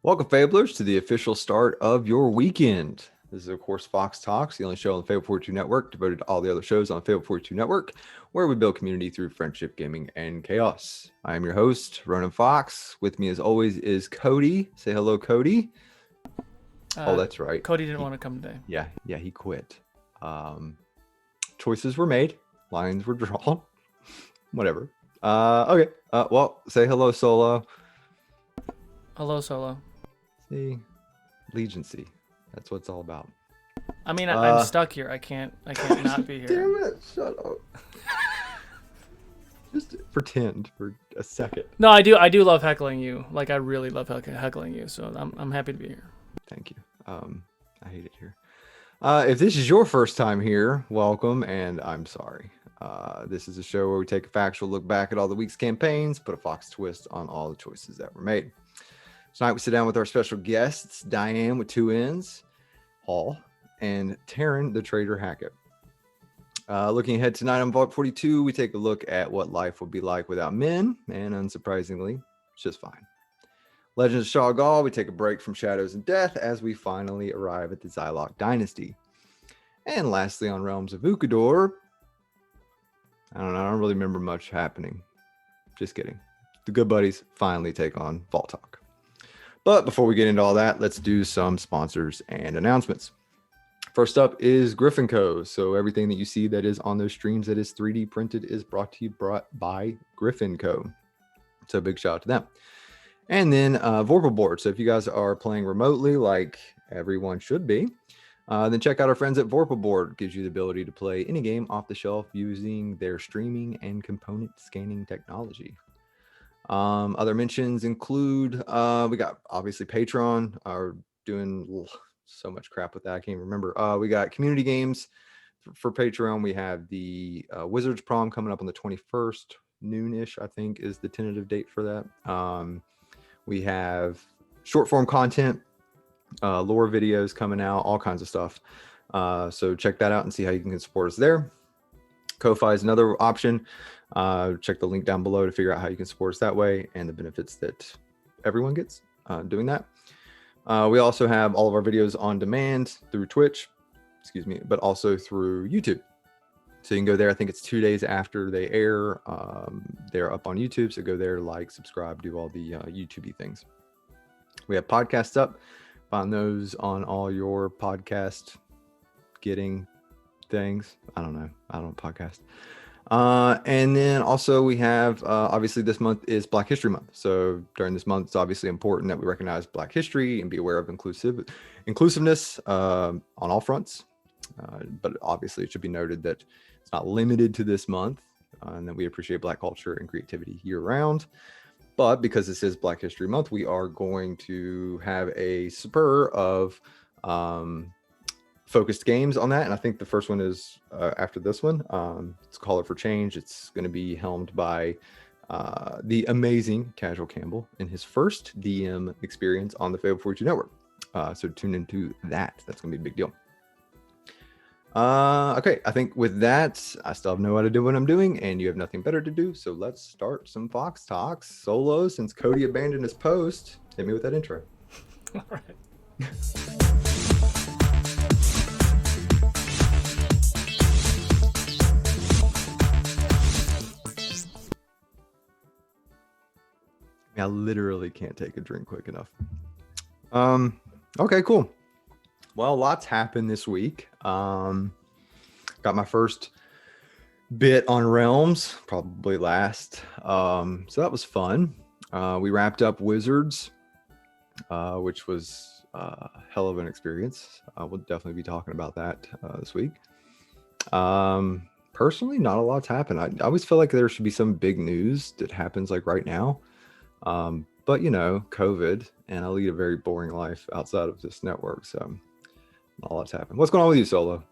Welcome, Fablers, to the official start of your weekend. This is, of course, Fox Talks, the only show on the Fable 42 Network devoted to all the other shows on Fable 42 Network, where we build community through friendship, gaming, and chaos. I am your host, Ronan Fox. With me, as always, is Cody. Say hello, Cody. Oh, that's right. Cody didn't want to come today. Yeah, he quit. Choices were made. Lines were drawn. Whatever. Okay. Well, say hello, Solo. Hello, Solo. See, Legiancy. That's what it's all about. I mean, I'm stuck here. I can't not be here. Damn it! Shut up. Just pretend for a second. No, I do love heckling you. Like, I really love heckling you. So I'm happy to be here. Thank you. I hate it here. If this is your first time here, welcome, and I'm sorry. This is a show where we take a factual look back at all the week's campaigns, put a Fox twist on all the choices that were made. Tonight we sit down with our special guests, Dianne with 2 N's, Hall, and Taryn the Trader Hackett. Looking ahead tonight on Vault 42, we take a look at what life would be like without men, and unsurprisingly, it's just fine. Legends of Shawgal, we take a break from Shadows and Death as we finally arrive at the Zylok Dynasty. And lastly, on Realms of Ukador, I don't really remember much happening. Just kidding. The good buddies finally take on Vault Talk. But before we get into all that, let's do some sponsors and announcements. First up is Griffin Co. So everything that you see that is on those streams that is 3D printed is brought by Griffin Co. So big shout out to them. And then Vorpal Board. So if you guys are playing remotely like everyone should be, then check out our friends at Vorpal Board. It gives you the ability to play any game off the shelf using their streaming and component scanning technology. Other mentions include we got obviously Patreon are doing so much crap with that I can't remember. We got community games for Patreon. We have the Wizards Prom coming up on the 21st, noonish I think is the tentative date for that. We have short form content, lore videos coming out, all kinds of stuff. So check that out and see how you can support us there. Ko-Fi is another option. Check the link down below to figure out how you can support us that way and the benefits that everyone gets doing that. We also have all of our videos on demand through Twitch, but also through YouTube. So you can go there. I think it's 2 days after they air. They're up on YouTube. So go there, like, subscribe, do all the YouTube-y things. We have podcasts up. Find those on all your podcast getting things. I don't know. I don't podcast. And then also we have, obviously this month is Black History Month. So during this month, it's obviously important that we recognize Black history and be aware of inclusiveness on all fronts. But obviously it should be noted that it's not limited to this month and that we appreciate Black culture and creativity year round. But because this is Black History Month, we are going to have a spur of focused games on that. And I think the first one is after this one. It's Caller for Change. It's going to be helmed by the amazing Casual Campbell in his first DM experience on the Fable 42 Network. So tune into that. That's going to be a big deal. Okay, I think with that, I still have no idea what I'm doing, and you have nothing better to do. So let's start some Fox Talks solo. Since Cody abandoned his post, hit me with that intro. All right. I literally can't take a drink quick enough. Okay, cool. Well, lots happened this week. Got my first bit on Realms, probably last. So that was fun. We wrapped up Wizards, which was a hell of an experience. We'll definitely be talking about that this week. Personally, not a lot's happened. I always feel like there should be some big news that happens like right now. But you know, COVID, and I lead a very boring life outside of this network, so not a lot's happened. What's going on with you, Solo?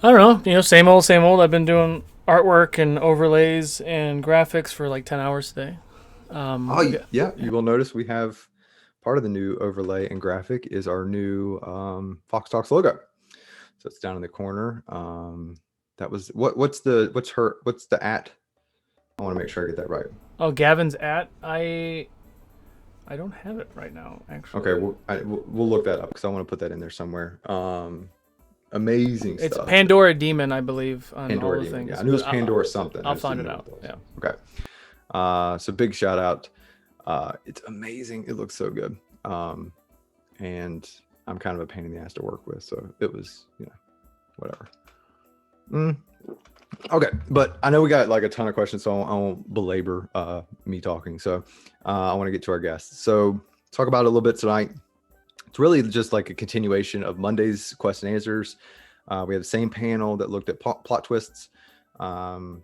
I don't know. Same old. I've been doing artwork and overlays and graphics for like 10 hours today. Yeah. You will notice we have part of the new overlay and graphic is our new Fox Talks logo. So it's down in the corner. That was what's the at? I want to make sure I get that right. Oh, Gavin's at. I I don't have it right now, actually. Okay, we'll look that up because I want to put that in there somewhere. Amazing It's stuff. Pandora Demon, I believe, on Pandora all the Demon. things. Yeah, I knew it was But Pandora something. I I'll just find didn't it know out. what Yeah. it was. Okay. So big shout out. It's amazing. It looks so good. And I'm kind of a pain in the ass to work with, so it was, whatever. Okay, but I know we got like a ton of questions, so I won't belabor me talking. So I want to get to our guests. So talk about it a little bit tonight. It's really just like a continuation of Monday's question and answers. We had the same panel that looked at plot twists. We had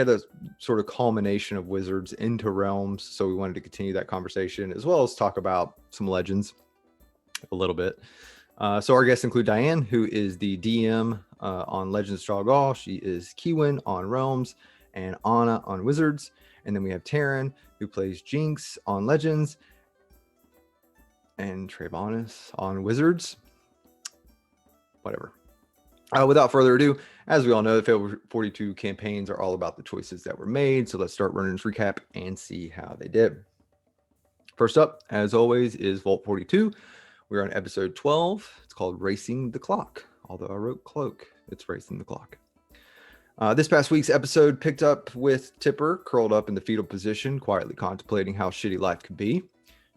a sort of culmination of wizards into realms. So we wanted to continue that conversation as well as talk about some legends a little bit. So our guests include Dianne, who is the DM on Legends of Strahd. She is Keywin on Realms and Anna on Wizards. And then we have Taryn, who plays Jinx on Legends, and Trayvonis on Wizards. Whatever. Without further ado, as we all know, the Fable 42 campaigns are all about the choices that were made. So let's start running this recap and see how they did. First up, as always, is Vault 42. We're on episode 12. It's called Racing the Clock. Although I wrote Cloak, it's Racing the Clock. This past week's episode picked up with Tipper curled up in the fetal position, quietly contemplating how shitty life could be.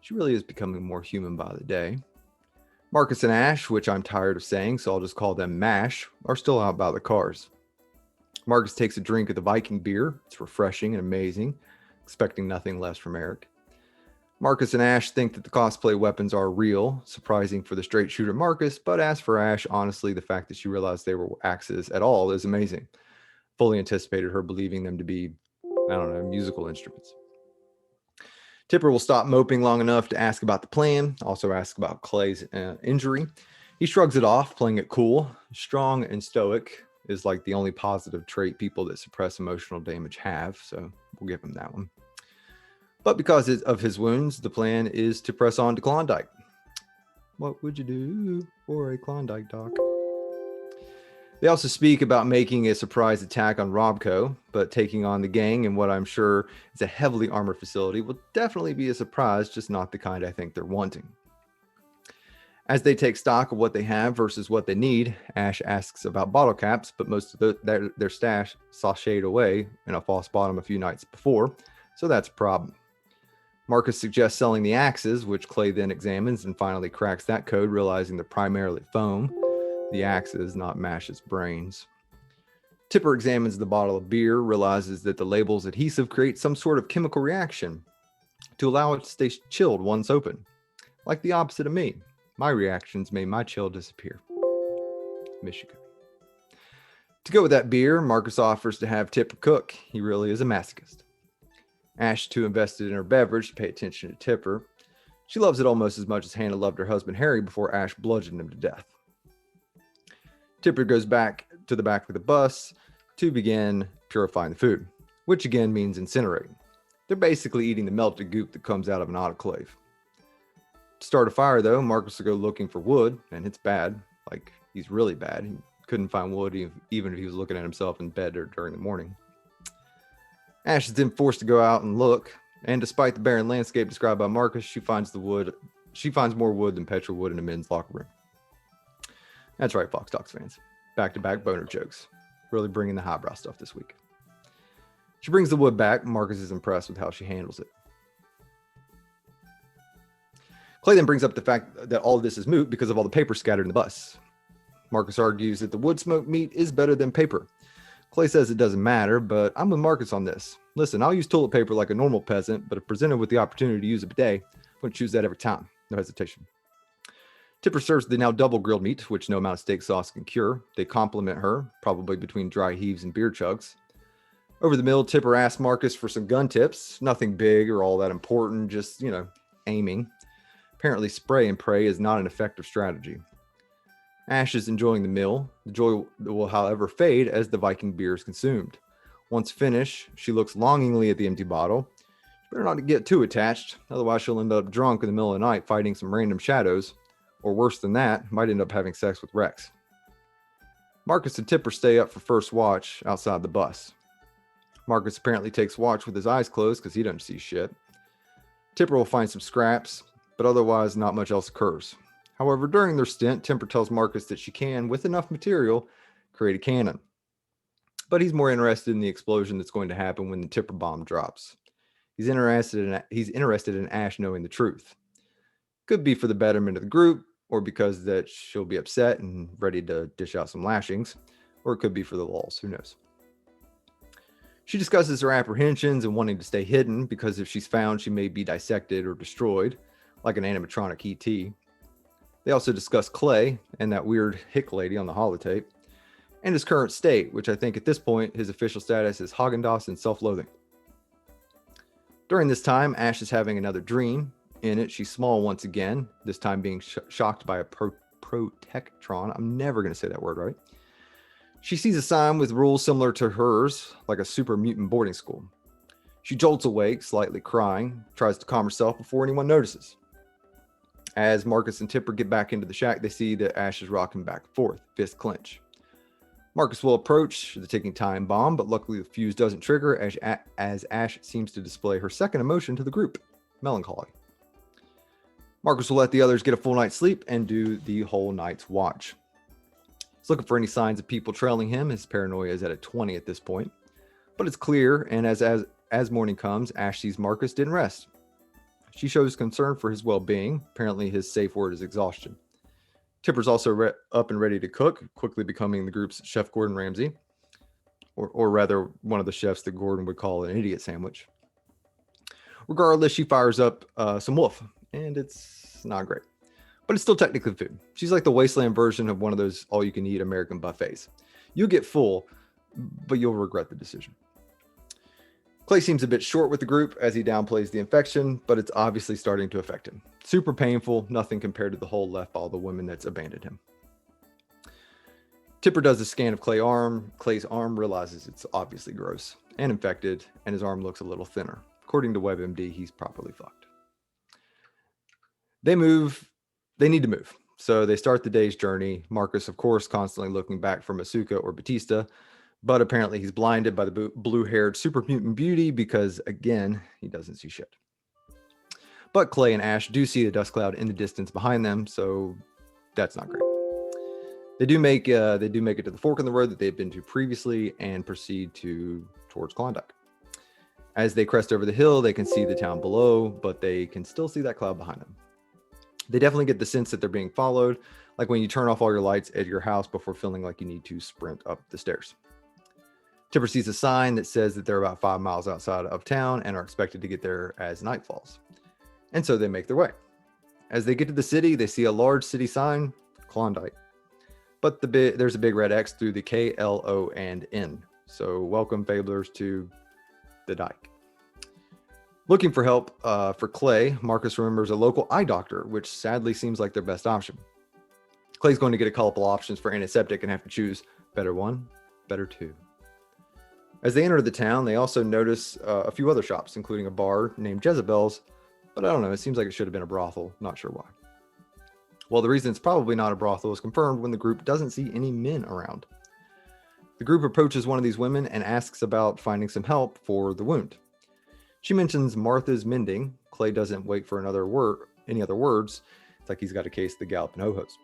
She really is becoming more human by the day. Marcus and Ash, which I'm tired of saying, so I'll just call them MASH, are still out by the cars. Marcus takes a drink of the Viking beer. It's refreshing and amazing, expecting nothing less from Eric. Marcus and Ash think that the cosplay weapons are real, surprising for the straight shooter Marcus, but as for Ash, honestly, the fact that she realized they were axes at all is amazing. Fully anticipated her believing them to be, musical instruments. Tipper will stop moping long enough to ask about the plan, also ask about Clay's injury. He shrugs it off, playing it cool. Strong and stoic is like the only positive trait people that suppress emotional damage have, so we'll give him that one. But because of his wounds, the plan is to press on to Klondike. What would you do for a Klondike, Doc? They also speak about making a surprise attack on Robco, but taking on the gang in what I'm sure is a heavily armored facility will definitely be a surprise, just not the kind I think they're wanting. As they take stock of what they have versus what they need, Ash asks about bottle caps, but most of their stash sashayed away in a false bottom a few nights before, so that's a problem. Marcus suggests selling the axes, which Clay then examines and finally cracks that code, realizing they're primarily foam. The axes, not Mash's brains. Tipper examines the bottle of beer, realizes that the label's adhesive creates some sort of chemical reaction to allow it to stay chilled once open. Like the opposite of me. My reactions made my chill disappear. Michigan. To go with that beer, Marcus offers to have Tipper cook. He really is a masochist. Ash, too invested in her beverage, to pay attention to Tipper. She loves it almost as much as Hannah loved her husband Harry before Ash bludgeoned him to death. Tipper goes back to the back of the bus to begin purifying the food, which again means incinerating. They're basically eating the melted goop that comes out of an autoclave. To start a fire, though, Marcus will go looking for wood, and it's bad. Like, he's really bad. He couldn't find wood even if he was looking at himself in bed or during the morning. Ash is then forced to go out and look, and despite the barren landscape described by Marcus, she finds more wood than petrol wood in the men's locker room. That's right, Fox Talks fans. Back-to-back boner jokes. Really bringing the highbrow stuff this week. She brings the wood back. Marcus is impressed with how she handles it. Clay then brings up the fact that all of this is moot because of all the paper scattered in the bus. Marcus argues that the wood smoked meat is better than paper. Clay says it doesn't matter, but I'm with Marcus on this. Listen, I'll use toilet paper like a normal peasant, but if presented with the opportunity to use a bidet, I'm going to choose that every time. No hesitation. Tipper serves the now double grilled meat, which no amount of steak sauce can cure. They compliment her, probably between dry heaves and beer chugs. Over the meal, Tipper asks Marcus for some gun tips. Nothing big or all that important, just, aiming. Apparently, spray and pray is not an effective strategy. Ash is enjoying the meal. The joy will, however, fade as the Viking beer is consumed. Once finished, she looks longingly at the empty bottle. She better not get too attached, otherwise she'll end up drunk in the middle of the night fighting some random shadows. Or worse than that, might end up having sex with Rex. Marcus and Tipper stay up for first watch outside the bus. Marcus apparently takes watch with his eyes closed because he doesn't see shit. Tipper will find some scraps, but otherwise not much else occurs. However, during their stint, Tipper tells Marcus that she can, with enough material, create a cannon. But he's more interested in the explosion that's going to happen when the Tipper bomb drops. He's interested in Ash knowing the truth. Could be for the betterment of the group, or because that she'll be upset and ready to dish out some lashings, or it could be for the lulz, who knows. She discusses her apprehensions and wanting to stay hidden because if she's found, she may be dissected or destroyed, like an animatronic ET. They also discuss Clay and that weird hick lady on the holotape, and his current state, which I think at this point his official status is Haagen-Dazs and self-loathing. During this time, Ash is having another dream. In it, she's small once again, this time being shocked by a protectron. I'm never going to say that word right. She sees a sign with rules similar to hers, like a super mutant boarding school. She jolts awake, slightly crying, tries to calm herself before anyone notices. As Marcus and Tipper get back into the shack, they see that Ash is rocking back and forth, fist clench. Marcus will approach the ticking time bomb, but luckily the fuse doesn't trigger as Ash seems to display her second emotion to the group, melancholy. Marcus will let the others get a full night's sleep and do the whole night's watch. He's looking for any signs of people trailing him. His paranoia is at a 20 at this point. But it's clear, and as morning comes, Ash sees Marcus didn't rest. She shows concern for his well-being. Apparently his safe word is exhaustion. Tipper's also up and ready to cook, quickly becoming the group's Chef Gordon Ramsay. Or rather, one of the chefs that Gordon would call an idiot sandwich. Regardless, she fires up some wolf, and it's not great. But it's still technically food. She's like the wasteland version of one of those all-you-can-eat American buffets. You'll get full, but you'll regret the decision. Clay seems a bit short with the group as he downplays the infection, but it's obviously starting to affect him. Super painful, nothing compared to the hole left by all the women that's abandoned him. Tipper does a scan of Clay's arm, realizes it's obviously gross and infected, and his arm looks a little thinner. According to WebMD, he's properly fucked. They need to move. So they start the day's journey. Marcus, of course, constantly looking back for Masuka or Batista, but apparently he's blinded by the blue-haired super mutant beauty because, again, he doesn't see shit. But Clay and Ash do see a dust cloud in the distance behind them, so that's not great. They do make it to the fork in the road that they've been to previously and proceed towards Klondike. As they crest over the hill, they can see the town below, but they can still see that cloud behind them. They definitely get the sense that they're being followed, like when you turn off all your lights at your house before feeling like you need to sprint up the stairs. Tipper sees a sign that says that they're about 5 miles outside of town and are expected to get there as night falls. And so they make their way. As they get to the city, they see a large city sign, Klondike. But there's a big red X through the K, L, O, and N. So welcome, Fablers, to the Dike. Looking for help for Clay, Marcus remembers a local eye doctor, which sadly seems like their best option. Clay's going to get a couple options for antiseptic and have to choose better one, better two. As they enter the town, they also notice a few other shops, including a bar named Jezebel's, but I don't know, it seems like it should have been a brothel, not sure why. Well, the reason it's probably not a brothel is confirmed when the group doesn't see any men around. The group approaches one of these women and asks about finding some help for the wound. She mentions Martha's mending. Clay doesn't wait for any other words. It's like he's got a case of the Gallop and Ho-Hos.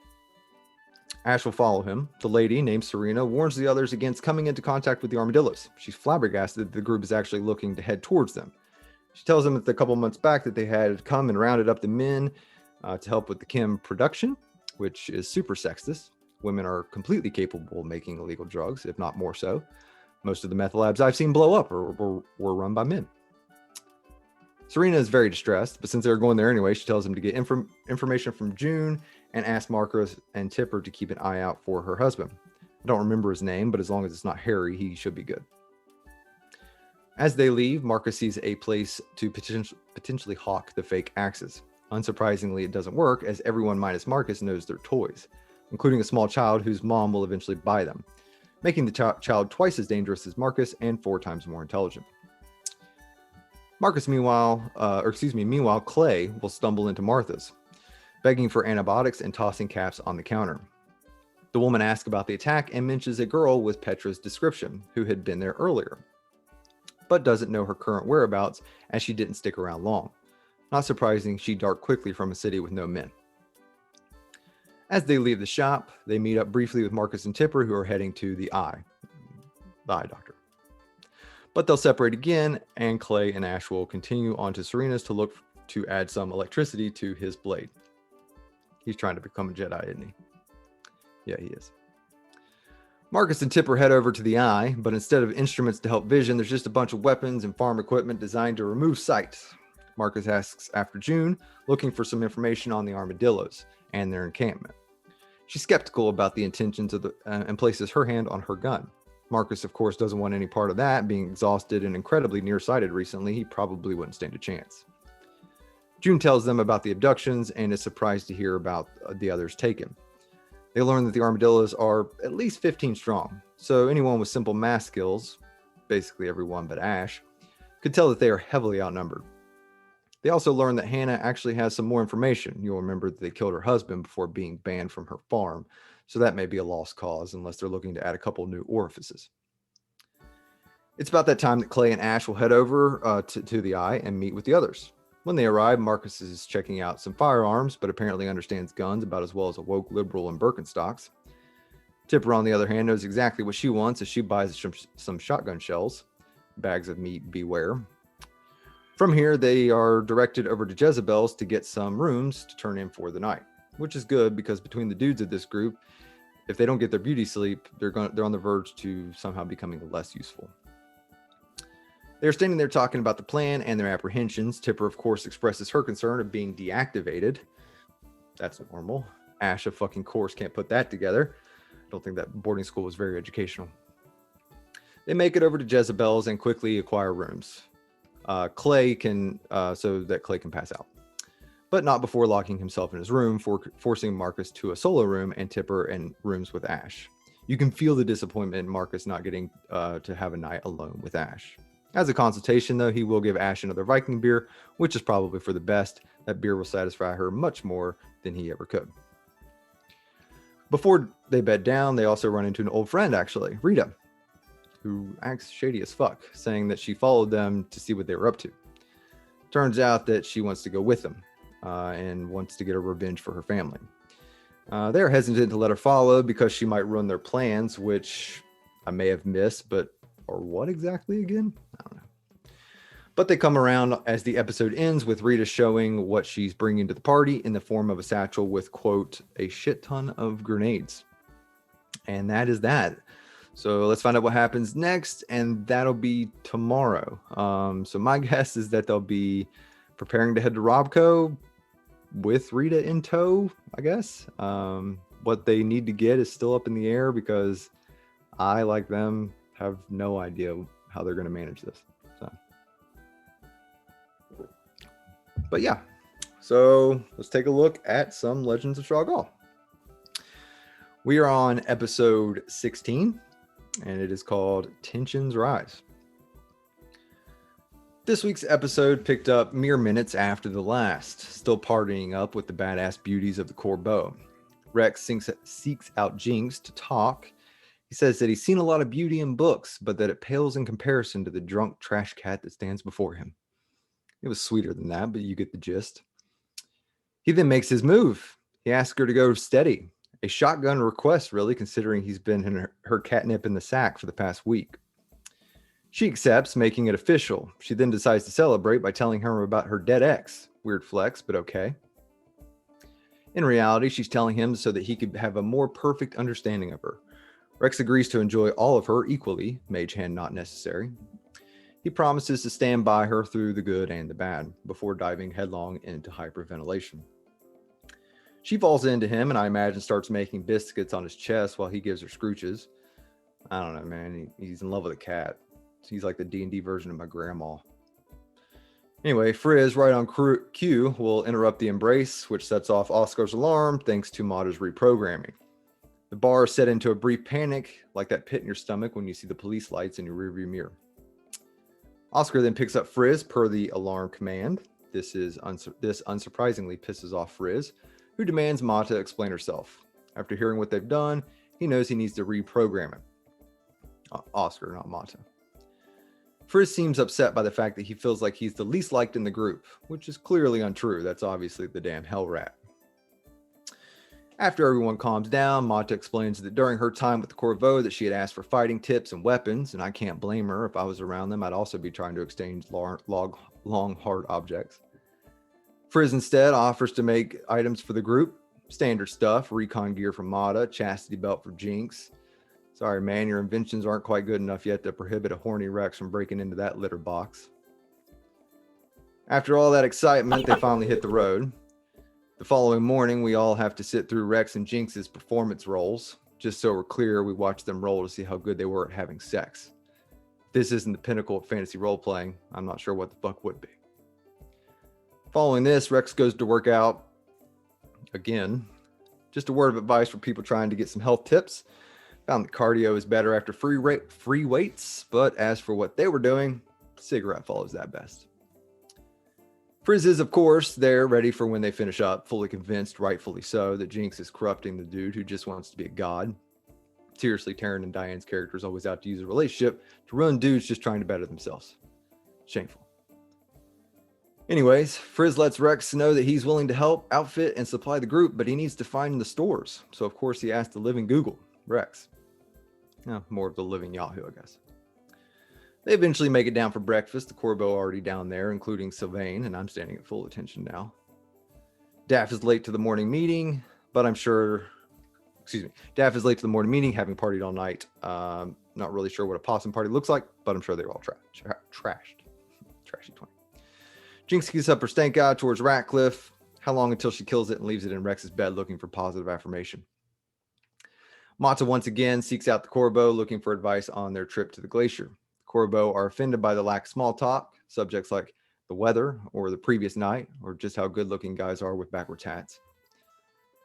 Ash will follow him. The lady, named Serena, warns the others against coming into contact with the armadillos. She's flabbergasted that the group is actually looking to head towards them. She tells them that a couple months back that they had come and rounded up the men to help with the chem production, which is super sexist. Women are completely capable of making illegal drugs, if not more so. Most of the meth labs I've seen blow up were run by men. Serena is very distressed, but since they're going there anyway, she tells them to get information from June and ask Marcus and Tipper to keep an eye out for her husband. I don't remember his name, but as long as it's not Harry, he should be good. As they leave, Marcus sees a place to potentially hawk the fake axes. Unsurprisingly, it doesn't work, as everyone minus Marcus knows they're toys, including a small child whose mom will eventually buy them, making the child twice as dangerous as Marcus and 4 times more intelligent. Meanwhile, Clay will stumble into Martha's, begging for antibiotics and tossing caps on the counter. The woman asks about the attack and mentions a girl with Petra's description who had been there earlier, but doesn't know her current whereabouts as she didn't stick around long. Not surprising, she'd dart quickly from a city with no men. As they leave the shop, they meet up briefly with Marcus and Tipper, who are heading to the eye doctor. But they'll separate again, and Clay and Ash will continue on to Serena's to look to add some electricity to his blade. He's trying to become a Jedi, isn't he? Yeah, he is. Marcus and Tipper head over to the eye, but instead of instruments to help vision, there's just a bunch of weapons and farm equipment designed to remove sight. Marcus asks after June, looking for some information on the armadillos and their encampment. She's skeptical about the intentions of and places her hand on her gun. Marcus, of course, doesn't want any part of that. Being exhausted and incredibly nearsighted recently, he probably wouldn't stand a chance. June tells them about the abductions and is surprised to hear about the others taken. They learn that the armadillos are at least 15 strong, so anyone with simple math skills, basically everyone but Ash, could tell that they are heavily outnumbered. They also learn that Hannah actually has some more information. You'll remember that they killed her husband before being banned from her farm, so that may be a lost cause unless they're looking to add a couple new orifices. It's about that time that Clay and Ash will head over to the eye and meet with the others. When they arrive, Marcus is checking out some firearms, but apparently understands guns about as well as a woke liberal in Birkenstocks. Tipper, on the other hand, knows exactly what she wants as she buys some shotgun shells. Bags of meat, beware. From here, they are directed over to Jezebel's to get some rooms to turn in for the night, which is good because between the dudes of this group, if they don't get their beauty sleep, they're on the verge to somehow becoming less useful. They're standing there talking about the plan and their apprehensions. Tipper, of course, expresses her concern of being deactivated. That's normal. Ash, of fucking course, can't put that together. I don't think that boarding school was very educational. They make it over to Jezebel's and quickly acquire rooms. So that Clay can pass out. But not before locking himself in his room, forcing Marcus to a solo room and Tipper in rooms with Ash. You can feel the disappointment in Marcus not getting to have a night alone with Ash. As a consultation, though, he will give Ash another Viking beer, which is probably for the best. That beer will satisfy her much more than he ever could. Before they bed down, they also run into an old friend, actually, Rita, who acts shady as fuck, saying that she followed them to see what they were up to. Turns out that she wants to go with them and wants to get a revenge for her family. They're hesitant to let her follow because she might ruin their plans, which I may have missed, or what exactly again? I don't know. But they come around as the episode ends with Rita showing what she's bringing to the party in the form of a satchel with, quote, a shit ton of grenades. And that is that. So let's find out what happens next, and that'll be tomorrow. So my guess is that they'll be preparing to head to Robco with Rita in tow, I guess. What they need to get is still up in the air because I, like them, have no idea how they're going to manage this. But yeah, so let's take a look at some Legends of Shoggoth. We are on episode 16, and it is called Tensions Rise. This week's episode picked up mere minutes after the last, still partying up with the badass beauties of the Corbeau. Rex seeks out Jinx to talk. He says that he's seen a lot of beauty in books, but that it pales in comparison to the drunk trash cat that stands before him. It was sweeter than that, but you get the gist. He then makes his move. He asks her to go steady. A shotgun request, really, considering he's been in her catnip in the sack for the past week. She accepts, making it official. She then decides to celebrate by telling her about her dead ex. Weird flex, but okay. In reality, she's telling him so that he could have a more perfect understanding of her. Rex agrees to enjoy all of her equally, mage hand not necessary. He promises to stand by her through the good and the bad, before diving headlong into hyperventilation. She falls into him, and I imagine starts making biscuits on his chest while he gives her scrooches. I don't know, man. He's in love with a cat. He's like the D&D version of my grandma. Anyway, Frizz, right on cue, will interrupt the embrace, which sets off Oscar's alarm thanks to Mata's reprogramming. The bar is set into a brief panic, like that pit in your stomach when you see the police lights in your rearview mirror. Oscar then picks up Frizz per the alarm command. This unsurprisingly pisses off Frizz, who demands Mata explain herself. After hearing what they've done, he knows he needs to reprogram it. Oscar, not Mata. Frizz seems upset by the fact that he feels like he's the least liked in the group, which is clearly untrue. That's obviously the damn hell rat. After everyone calms down, Mata explains that during her time with the Corvo that she had asked for fighting tips and weapons, and I can't blame her. If I was around them, I'd also be trying to exchange long hard objects. Frizz instead offers to make items for the group. Standard stuff, recon gear from Mata, chastity belt for Jinx. Sorry, man, your inventions aren't quite good enough yet to prohibit a horny Rex from breaking into that litter box. After all that excitement, they finally hit the road. The following morning, we all have to sit through Rex and Jinx's performance rolls. Just so we're clear, we watch them roll to see how good they were at having sex. If this isn't the pinnacle of fantasy role-playing, I'm not sure what the fuck would be. Following this, Rex goes to work out. Again, just a word of advice for people trying to get some health tips. Found that cardio is better after free weights, but as for what they were doing, cigarette follows that best. Frizz is, of course, there, ready for when they finish up, fully convinced, rightfully so, that Jinx is corrupting the dude who just wants to be a god. Seriously, Taryn and Diane's characters always out to use a relationship to ruin dudes just trying to better themselves. Shameful. Anyways, Frizz lets Rex know that he's willing to help, outfit, and supply the group, but he needs to find the stores. So, of course, he asks the living Google, Rex. More of the living Yahoo, I guess. They eventually make it down for breakfast. The Corbo already down there, including Sylvain, and I'm standing at full attention now. Daff is late to the morning meeting, but I'm sure... Daff is late to the morning meeting, having partied all night. Not really sure what a possum party looks like, but I'm sure they were all trashed. Trashy 20. Jinx gets up her stank eye towards Ratcliffe. How long until she kills it and leaves it in Rex's bed looking for positive affirmation? Mata once again seeks out the Corbo, looking for advice on their trip to the glacier. Corbo are offended by the lack of small talk, subjects like the weather or the previous night, or just how good looking guys are with backwards hats.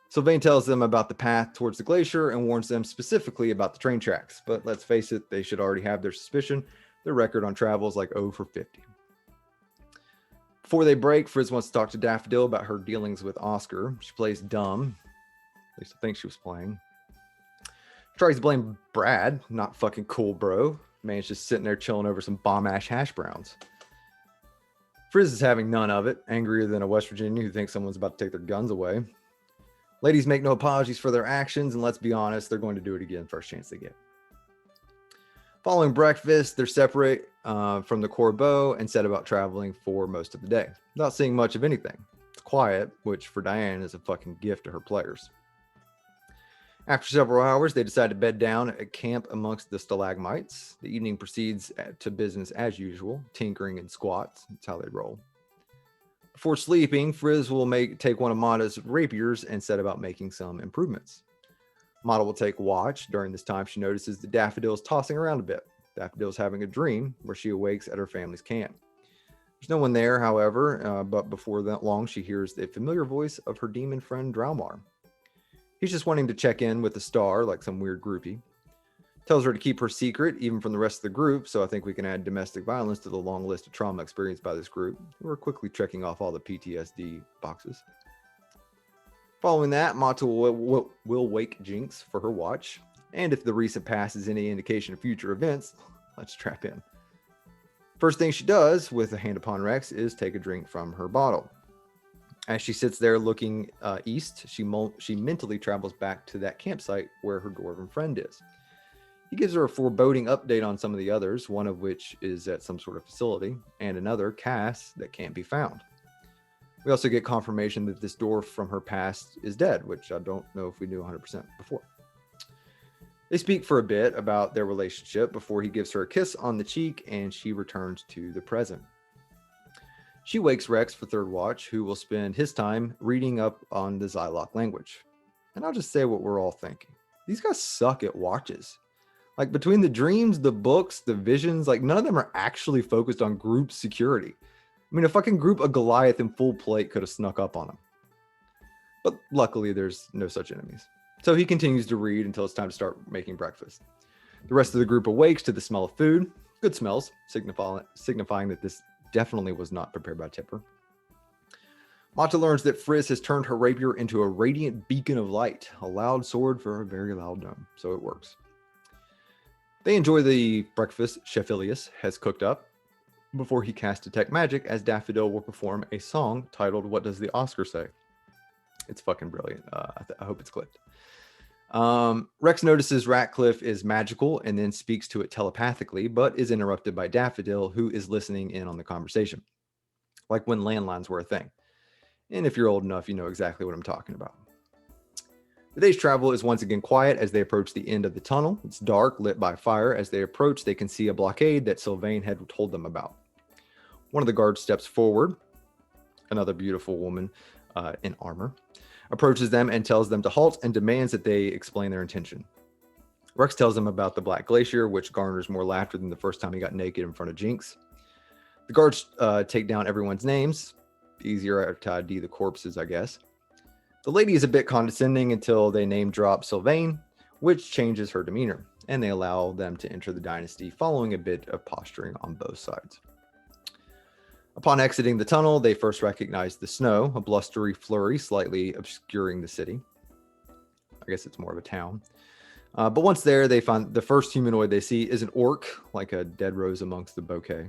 Sylvain tells them about the path towards the glacier and warns them specifically about the train tracks, but let's face it, they should already have their suspicion. Their record on travel is like 0 for 50. Before they break, Frizz wants to talk to Daffodil about her dealings with Oscar. She plays dumb. At least I think she was playing. Tries to blame Brad, not fucking cool, bro. Man's just sitting there chilling over some bomb-ash hash browns. Frizz is having none of it, angrier than a West Virginian who thinks someone's about to take their guns away. Ladies make no apologies for their actions, and let's be honest, they're going to do it again first chance they get. Following breakfast, they're separate from the Corbeau and set about traveling for most of the day, without seeing much of anything. It's quiet, which for Diane is a fucking gift to her players. After several hours, they decide to bed down at camp amongst the stalagmites. The evening proceeds to business as usual, tinkering and squats. That's how they roll. Before sleeping, Frizz will take one of Mata's rapiers and set about making some improvements. Mata will take watch. During this time, she notices that Daffodil is tossing around a bit. Daffodil is having a dream where she awakes at her family's camp. There's no one there, however, but before that long, she hears the familiar voice of her demon friend Draumar. He's just wanting to check in with the star like some weird groupie. Tells her to keep her secret, even from the rest of the group, so I think we can add domestic violence to the long list of trauma experienced by this group. We're quickly checking off all the PTSD boxes. Following that, Mata will wake Jinx for her watch, and if the recent past is any indication of future events, let's trap in. First thing she does, with a hand upon Rex, is take a drink from her bottle. As she sits there looking east, she mentally travels back to that campsite where her dwarven friend is. He gives her a foreboding update on some of the others, one of which is at some sort of facility, and another, Cass, that can't be found. We also get confirmation that this dwarf from her past is dead, which I don't know if we knew 100% before. They speak for a bit about their relationship before he gives her a kiss on the cheek and she returns to the present. She wakes Rex for third watch, who will spend his time reading up on the Zylok language. And I'll just say what we're all thinking. These guys suck at watches. Like, between the dreams, the books, the visions, like, none of them are actually focused on group security. I mean, a fucking group of Goliath in full plate could have snuck up on him. But luckily, there's no such enemies. So he continues to read until it's time to start making breakfast. The rest of the group awakes to the smell of food. Good smells, signifying that this definitely was not prepared by Tipper. Mata learns that Frizz has turned her rapier into a radiant beacon of light, a loud sword for a very loud gnome, so it works. They enjoy the breakfast Chef Ilias has cooked up. before he casts Detect Magic, as Daffodil will perform a song titled "What Does the Oscar Say?" It's fucking brilliant. I hope it's clipped. Rex notices Ratcliffe is magical and then speaks to it telepathically, but is interrupted by Daffodil, who is listening in on the conversation, like when landlines were a thing. And if you're old enough, you know exactly what I'm talking about. The day's travel is once again quiet as they approach the end of the tunnel. It's dark, lit by fire. As they approach, they can see a blockade that Sylvain had told them about. One of the guards steps forward, another beautiful woman in armor, approaches them and tells them to halt and demands that they explain their intention. Rex tells them about the Black Glacier, which garners more laughter than the first time he got naked in front of Jinx. The guards take down everyone's names. Easier to ID the corpses, I guess. The lady is a bit condescending until they name drop Sylvain, which changes her demeanor, and they allow them to enter the dynasty following a bit of posturing on both sides. Upon exiting the tunnel, they first recognize the snow, a blustery flurry slightly obscuring the city. I guess it's more of a town. But once there, they find the first humanoid they see is an orc, like a dead rose amongst the bouquet.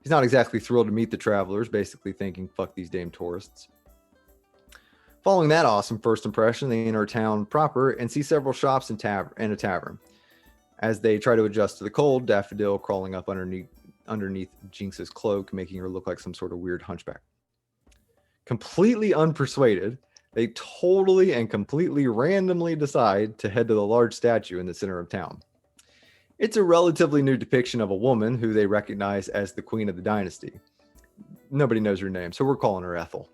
He's not exactly thrilled to meet the travelers, basically thinking, fuck these damn tourists. Following that awesome first impression, they enter town proper and see several shops and a tavern. As they try to adjust to the cold, Daffodil crawling up underneath Jinx's cloak, making her look like some sort of weird hunchback. Completely unpersuaded, they totally and completely randomly decide to head to the large statue in the center of town. It's a relatively new depiction of a woman who they recognize as the queen of the dynasty. Nobody knows her name, so we're calling her Ethel.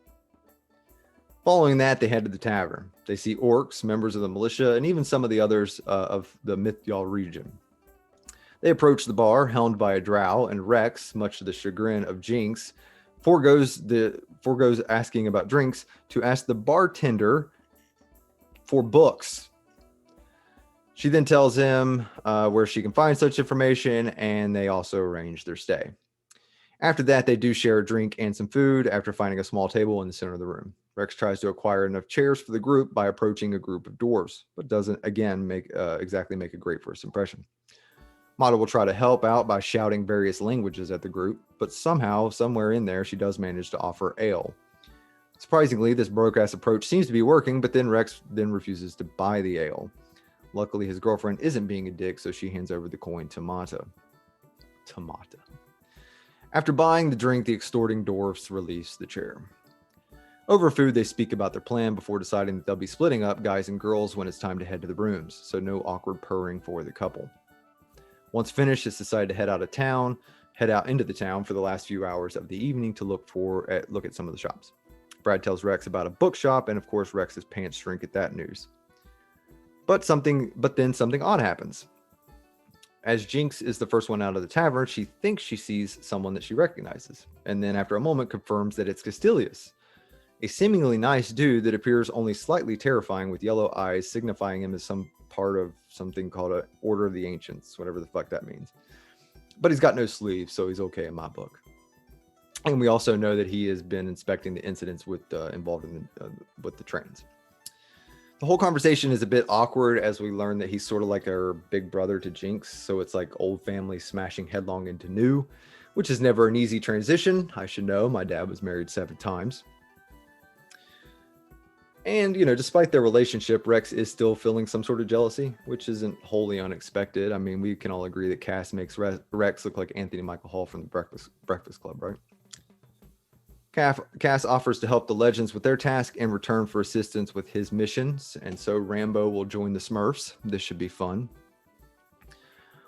Following that, they head to the tavern. They see orcs, members of the militia, and even some of the others of the Mythyal region. They approach the bar, helmed by a drow, and Rex, much to the chagrin of Jinx, foregoes asking about drinks to ask the bartender for books. She then tells him where she can find such information, and they also arrange their stay. After that, they do share a drink and some food after finding a small table in the center of the room. Rex tries to acquire enough chairs for the group by approaching a group of dwarves, but doesn't, again, exactly make a great first impression. Mata will try to help out by shouting various languages at the group, but somehow, somewhere in there, she does manage to offer ale. Surprisingly, this broke-ass approach seems to be working, but then Rex refuses to buy the ale. Luckily, his girlfriend isn't being a dick, so she hands over the coin to Mata. After buying the drink, the extorting dwarfs release the chair. Over food, they speak about their plan before deciding that they'll be splitting up guys and girls when it's time to head to the rooms, so no awkward purring for the couple. Once finished, it's decided to head out into the town for the last few hours of the evening to look at some of the shops. Brad tells Rex about a bookshop, and of course, Rex's pants shrink at that news. But then something odd happens. As Jinx is the first one out of the tavern, she thinks she sees someone that she recognizes, and then after a moment confirms that it's Castilius, a seemingly nice dude that appears only slightly terrifying with yellow eyes, signifying him as some part of something called an Order of the Ancients, whatever the fuck that means. But he's got no sleeves, so he's okay in my book. And we also know that he has been inspecting the incidents involved with the trains. The whole conversation is a bit awkward as we learn that he's sort of like our big brother to Jinx, so it's like old family smashing headlong into new, which is never an easy transition. I should know, my dad was married 7 times. And, despite their relationship, Rex is still feeling some sort of jealousy, which isn't wholly unexpected. I mean, we can all agree that Cass makes Rex look like Anthony Michael Hall from the Breakfast Club, right? Cass offers to help the Legends with their task in return for assistance with his missions, and so Rambo will join the Smurfs. This should be fun.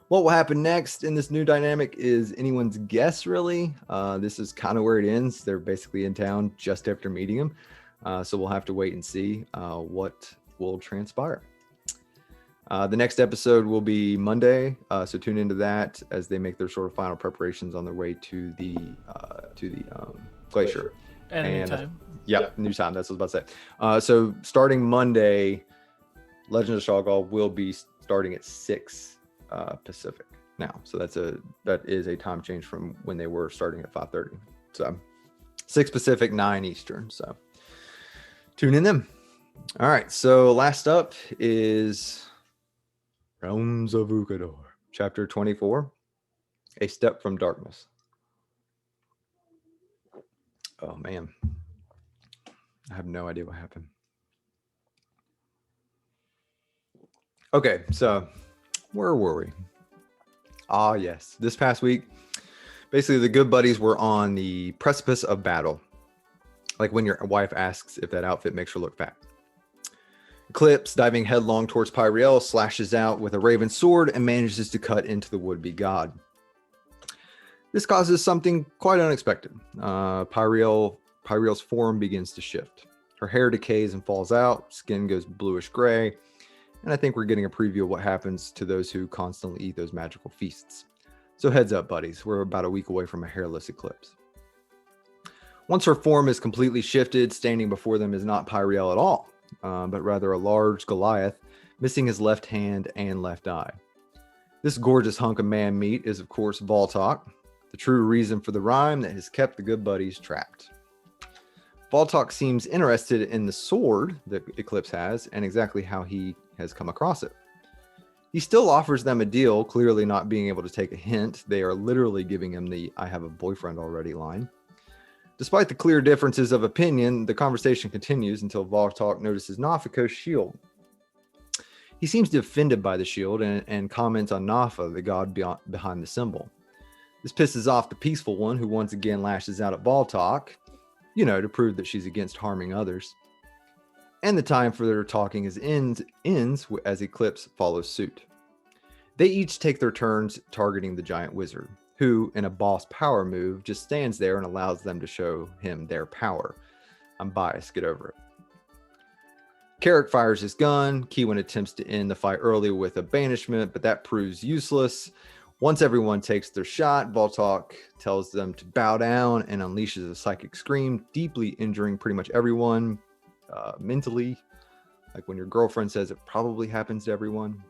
What will happen next in this new dynamic is anyone's guess, really. This is kind of where it ends. They're basically in town just after meeting him. So we'll have to wait and see what will transpire. The next episode will be Monday, so tune into that as they make their sort of final preparations on their way to the glacier. And new time. Yep, new time. That's what I was about to say. So starting Monday, Legend of Shoggoth will be starting at 6 Pacific now. So that is a time change from when they were starting at 5:30. So 6 Pacific, 9 Eastern. So tune in then. All right. So last up is Realms of Ukador, Chapter 24, A Step from Darkness. Oh man, I have no idea what happened. Okay, so where were we? Ah, yes. This past week, basically, the good buddies were on the precipice of battle. Like when your wife asks if that outfit makes her look fat. Eclipse, diving headlong towards Pyriel, slashes out with a raven sword and manages to cut into the would-be god. This causes something quite unexpected. Pyriel's form begins to shift. Her hair decays and falls out, skin goes bluish-gray, and I think we're getting a preview of what happens to those who constantly eat those magical feasts. So heads up, buddies, we're about a week away from a hairless Eclipse. Once her form is completely shifted, standing before them is not Pyriel at all, but rather a large Goliath, missing his left hand and left eye. This gorgeous hunk of man meat is, of course, Voltok, the true reason for the rhyme that has kept the good buddies trapped. Voltok seems interested in the sword that Eclipse has and exactly how he has come across it. He still offers them a deal, clearly not being able to take a hint. They are literally giving him the "I have a boyfriend already" line. Despite the clear differences of opinion, the conversation continues until Voltok notices Nafiko's shield. He seems offended by the shield and comments on Nafa, the god behind the symbol. This pisses off the peaceful one, who once again lashes out at Voltok, to prove that she's against harming others. And the time for their talking ends as Eclipse follows suit. They each take their turns targeting the giant wizard, who, in a boss power move, just stands there and allows them to show him their power. I'm biased, get over it. Carrick fires his gun. Keywin attempts to end the fight early with a banishment, but that proves useless. Once everyone takes their shot, Voltok tells them to bow down and unleashes a psychic scream, deeply injuring pretty much everyone mentally. Like when your girlfriend says it probably happens to everyone.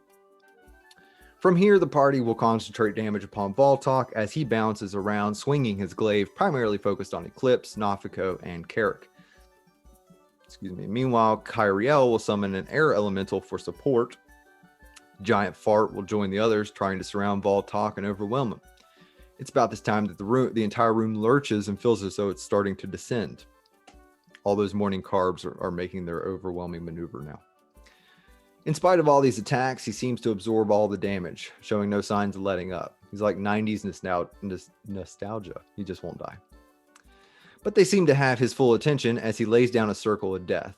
From here, the party will concentrate damage upon Voltok as he bounces around, swinging his glaive, primarily focused on Eclipse, Nafiko, and Carrick. Meanwhile, Kyriel will summon an air elemental for support. Giant Fart will join the others, trying to surround Voltok and overwhelm him. It's about this time that the entire room lurches and feels as though it's starting to descend. All those morning carbs are making their overwhelming maneuver now. In spite of all these attacks, he seems to absorb all the damage, showing no signs of letting up. He's like 90s nostalgia. He just won't die. But they seem to have his full attention as he lays down a circle of death.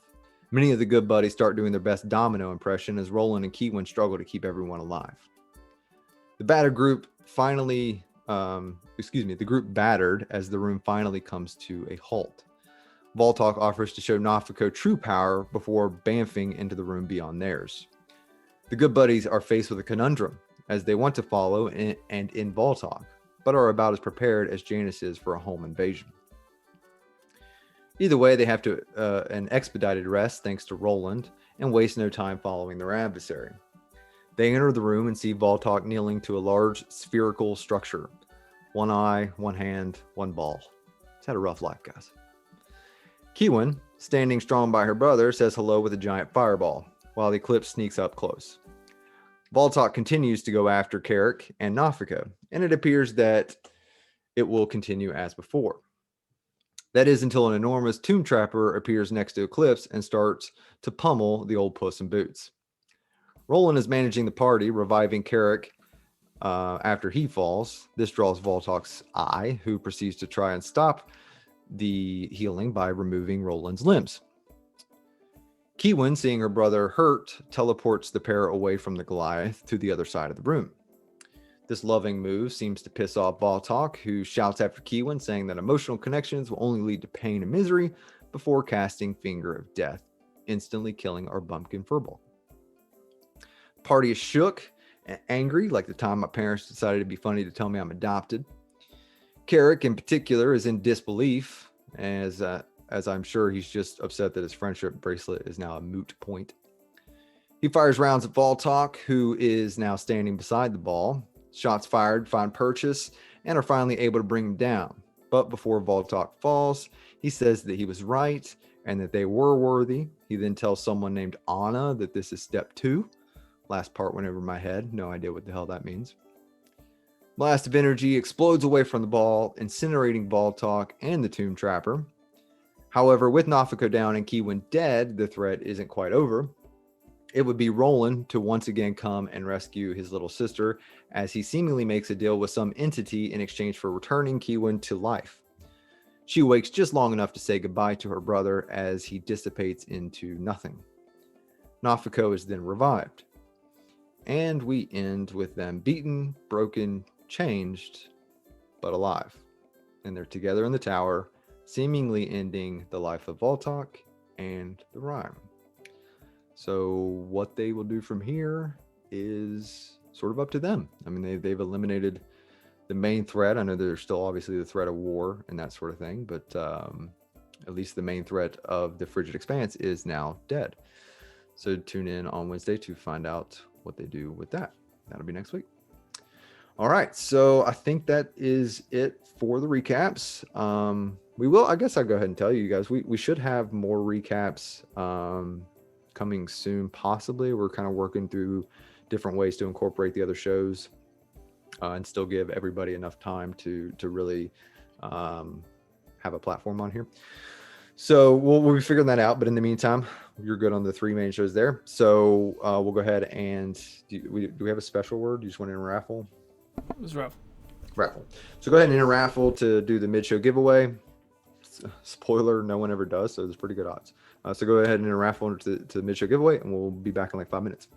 Many of the good buddies start doing their best domino impression as Roland and Keywin struggle to keep everyone alive. The group battered as the room finally comes to a halt. Voltok offers to show Nafiko true power before bamfing into the room beyond theirs. The good buddies are faced with a conundrum, as they want to follow and end Voltok, but are about as prepared as Janice is for a home invasion. Either way, they have an expedited rest thanks to Roland and waste no time following their adversary. They enter the room and see Voltok kneeling to a large spherical structure. One eye, one hand, one ball. He's had a rough life, guys. Keywin, standing strong by her brother, says hello with a giant fireball, while the Eclipse sneaks up close. Voltok continues to go after Carrick and Nafiko, and it appears that it will continue as before. That is until an enormous tomb trapper appears next to Eclipse and starts to pummel the old Puss in Boots. Roland is managing the party, reviving Carrick after he falls. This draws Voltok's eye, who proceeds to try and stop the healing by removing Roland's limbs. Keywin, seeing her brother hurt, teleports the pair away from the Goliath to the other side of the room. This loving move seems to piss off Voltok, who shouts after Keywin, saying that emotional connections will only lead to pain and misery before casting Finger of Death, instantly killing our bumpkin furball. The party is shook and angry, like the time my parents decided it'd be funny to tell me I'm adopted. Carrick, in particular, is in disbelief, as I'm sure he's just upset that his friendship bracelet is now a moot point. He fires rounds at Voltok, who is now standing beside the ball. Shots fired find purchase and are finally able to bring him down. But before Voltok falls, he says that he was right and that they were worthy. He then tells someone named Anna that this is step 2. Last part went over my head. No idea what the hell that means. Blast of energy explodes away from the ball, incinerating Voltok and the tomb trapper. However, with Nafiko down and Kiwin dead, the threat isn't quite over. It would be Roland to once again come and rescue his little sister, as he seemingly makes a deal with some entity in exchange for returning Kiwin to life. She wakes just long enough to say goodbye to her brother as he dissipates into nothing. Nafiko is then revived. And we end with them beaten, broken, changed, but alive. And they're together in the tower, seemingly ending the life of Voltok and the Rhyme. So what they will do from here is sort of up to them. I mean, they've eliminated the main threat. I know there's still obviously the threat of war and that sort of thing, but at least the main threat of the Frigid Expanse is now dead. So tune in on Wednesday to find out what they do with that. That'll be next week. All right, so I think that is it for the recaps. I guess I'll go ahead and tell you guys, we should have more recaps coming soon, possibly. We're kind of working through different ways to incorporate the other shows and still give everybody enough time to really have a platform on here. So we'll be figuring that out. But in the meantime, you're good on the 3 main shows there. So we'll go ahead and do we have a special word? Do you just want to enter raffle? It's rough. Raffle. So go ahead and enter raffle to do the mid-show giveaway. Spoiler, no one ever does, so there's pretty good odds. So go ahead and enter raffle to the mid-show giveaway, and we'll be back in like 5 minutes.